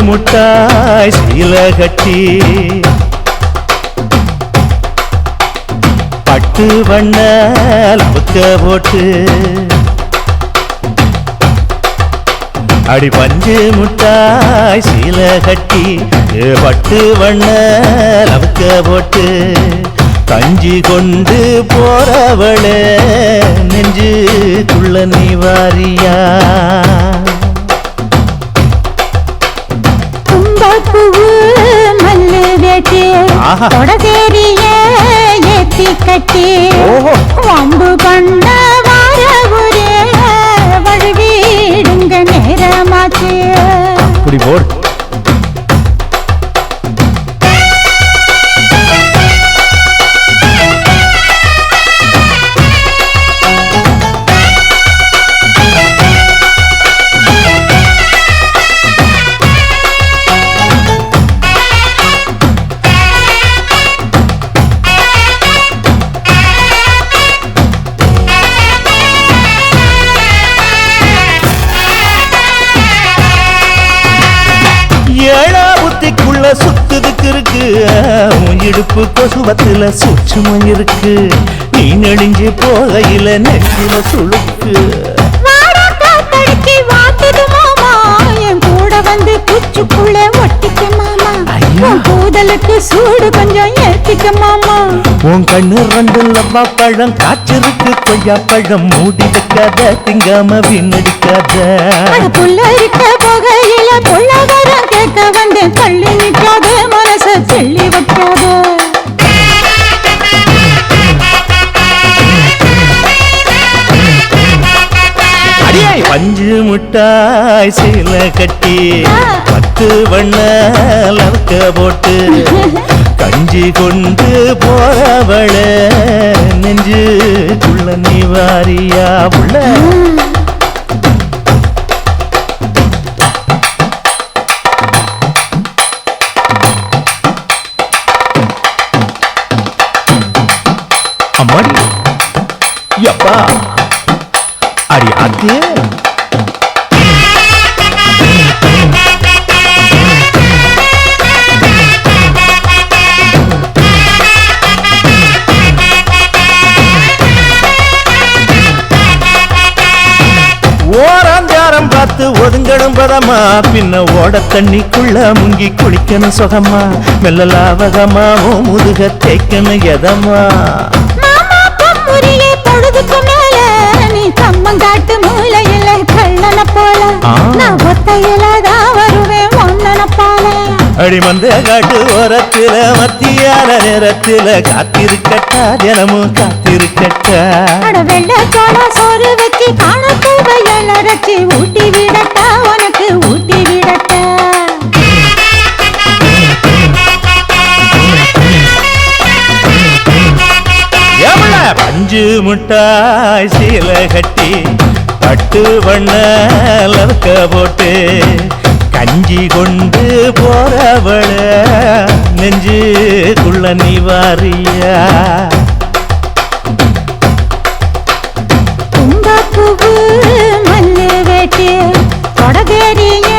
முட்டாய் சீல கட்டி பட்டு வண்ண லவுக்க போட்டு அடி பஞ்சு முட்டாய் சீல கட்டி பட்டு வண்ண லவுக்க போட்டு கஞ்சி கொண்டு போறவளே நெஞ்சுக்குள்ள நீ வாரியா கும்பப்பூவு மல்லு வேட்டி கொடதேரிய ஏத்தி கட்டி வம்பு பண்ண வார ஒரே வழுவிடுங்க நேரமாச்சு அப்படி போர் ஏழா புத்திக்குள்ள சுத்துதுக்கு இருக்கு இடுப்பு கொசுவத்துல சூட்சுமம் இருக்கு நீ நெடுஞ்சு போகையில நெஞ்சில சுழுக்கு என் கூட வந்து குச்சுக்குள்ள ஒட்டிக்க மாமா கூதலுக்கு சூடு கொஞ்சம் ஏத்திக்க மாமா உன் கண்ணு ரெண்டு லவ்வா பழம் காய்ச்சிருக்கு கொய்யா பழம் மூடி வைக்காத திங்காம வீணடிக்காத புள்ள இருக்க போகையில பொள்ளாதாரம் கேட்க வந்தேன் தள்ளி நிற்காத மனச செல்லி வைக்காத பஞ்சு முட்டாய் சீல கட்டி பத்து வண்ண லவுக்க போட்டு கஞ்சி கொண்டு போறவள நெஞ்சுக்குள்ள நீ வாரியா உள்ள அம்மாடி யப்பா அடி ஆத்தியே ஓராஞ்சாரம் பார்த்து ஒதுங்கணும் பதமா பின்ன ஓட தண்ணிக்குள்ள முங்கி குளிக்கணும் சுகமா மெல்ல லாவகமா முதுக தேய்க்கணும் எதமா பொழுதுக்கு மேல நீ கம்மங்காட்டு மூலையில கள்ளன போல நான் ஒத்தையில தான் வருவேன் ஒன்னன போல அடிமந்த காட்டு ஓரத்தில மத்தியான நேரத்தில காத்திருக்கட்டா தினமும் காத்திருக்கட்டா வெள்ள சோள சோறு வச்சு காணப்பூவையில் அரைச்சி ஊட்டி விடட்டா உனக்கு ஊட்டி விடட்டா பஞ்சு முட்டாய் சீல கட்டி பட்டு வண்ண லவுக்க போட்டு கஞ்சி கொண்டு போறவள நெஞ்சுக்குள்ள நீ வாரியா கும்பப்பூவு மல்லு வேட்டி கொடதேரிய